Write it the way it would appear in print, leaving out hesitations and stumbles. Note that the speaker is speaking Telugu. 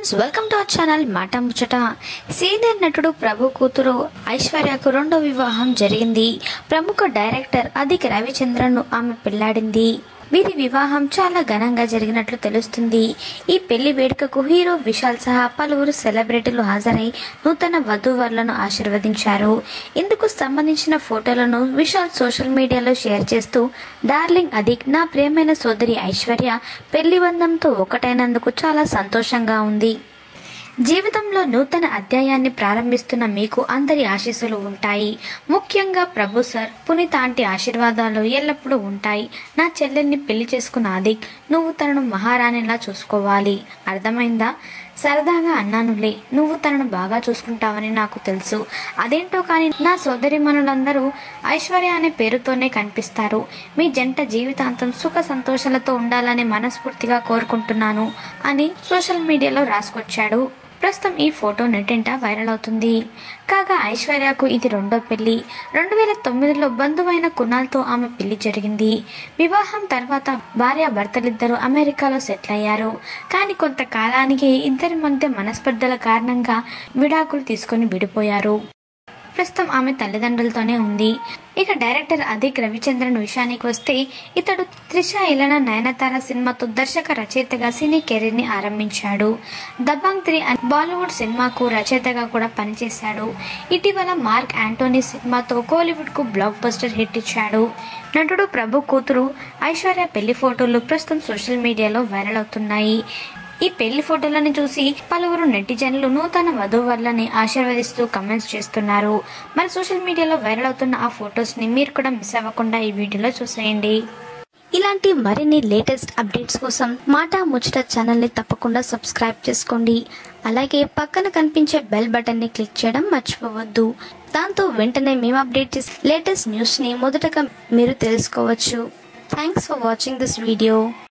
Friends, welcome to our channel మాట ముచ్చట. సీనియర్ నటుడు ప్రభు కూతురు ఐశ్వర్యకు రెండో వివాహం జరిగింది. ప్రముఖ డైరెక్టర్ అదిక్ రవిచంద్రన్ ను ఆమె పెళ్లాడింది. వీరి వివాహం చాలా ఘనంగా జరిగినట్లు తెలుస్తుంది. ఈ పెళ్లి వేడుకకు హీరో విశాల్ సహా పలువురు సెలబ్రిటీలు హాజరై నూతన వధూవరులను ఆశీర్వదించారు. ఇందుకు సంబంధించిన ఫోటోలను విశాల్ సోషల్ మీడియాలో షేర్ చేస్తూ, డార్లింగ్ అదిక్, నా ప్రియమైన సోదరి ఐశ్వర్య పెళ్లి బంధంతో ఒకటైనందుకు చాలా సంతోషంగా ఉంది. జీవితంలో నూతన అధ్యాయాన్ని ప్రారంభిస్తున్న మీకు అందరి ఆశీస్సులు ఉంటాయి. ముఖ్యంగా ప్రభు సార్, పునీత ఆంటీ ఆశీర్వాదాలు ఎల్లప్పుడూ ఉంటాయి. నా చెల్లెల్ని పెళ్లి చేసుకున్న అదిక్, నువ్వు తనను మహారాణిలా చూసుకోవాలి. అర్థమైందా? సరదాగా అన్నానులే, నువ్వు తనను బాగా చూసుకుంటావని నాకు తెలుసు. అదేంటో కానీ నా సోదరిమణులందరూ ఐశ్వర్య అనే పేరుతోనే కనిపిస్తారు. మీ జంట జీవితాంతం సుఖ సంతోషాలతో ఉండాలని మనస్ఫూర్తిగా కోరుకుంటున్నాను అని సోషల్ మీడియాలో రాసుకొచ్చాడు. ప్రస్తుతం ఈ ఫోటో నెట్టింట వైరల్ అవుతుంది. కాగా ఐశ్వర్యకు ఇది రెండో పెళ్లి. 2009లో బంధువైన కునాల్తో ఆమె పెళ్లి జరిగింది. వివాహం తర్వాత భార్యాభర్తలిద్దరూ అమెరికాలో సెటిల్ అయ్యారు. కానీ కొంతకాలానికి ఇద్దరి మధ్య మనస్పర్ధల కారణంగా విడాకులు తీసుకుని విడిపోయారు. ప్రస్తుతం ఆమె తల్లిదండ్రులతోనే ఉంది. ఇక డైరెక్టర్ అదిక్ రవిచంద్రన్ విషయానికి వస్తే, ఇతడు త్రిష, ఇలనా, నయనతార సినిమాతో దర్శక రచయితగా సినీ కెరీర్ ని ఆరంభించాడు. దబాంగ్ 3 అనే బాలీవుడ్ సినిమాకు రచయితగా కూడా పనిచేశాడు. ఇటీవల మార్క్ యాంటోనీ సినిమాతో కోలీవుడ్ కు బ్లాక్ బస్టర్ హిట్ ఇచ్చాడు. నటుడు ప్రభు కూతురు ఐశ్వర్య పెళ్లి ఫోటోలు ప్రస్తుతం సోషల్ మీడియాలో వైరల్ అవుతున్నాయి. ఈ పెళ్లి ఫోటోలను చూసి పలువురు నెటిజన్లు నూతన వధూవరులని ఆశీర్వదిస్తూ కమెంట్స్ చేస్తున్నారు. మరి సోషల్ మీడియాలో వైరల్ అవుతున్న ఆ ఫొటోస్ ని మీరు కూడా మిస్ అవ్వకుండా ఈ వీడియోలో చూసేయండి. ఇలాంటి మరిన్ని లేటెస్ట్ అప్డేట్స్ కోసం మాట ముచ్చట ఛానల్ ని తప్పకుండా సబ్స్క్రైబ్ చేసుకోండి. అలాగే పక్కన కనిపించే బెల్ బటన్ ని క్లిక్ చేయడం మర్చిపోవద్దు. దాంతో వెంటనే మేము అప్డేట్ చేసే లేటెస్ట్ న్యూస్ ని మొదటగా మీరు తెలుసుకోవచ్చు. Thanks for watching this video.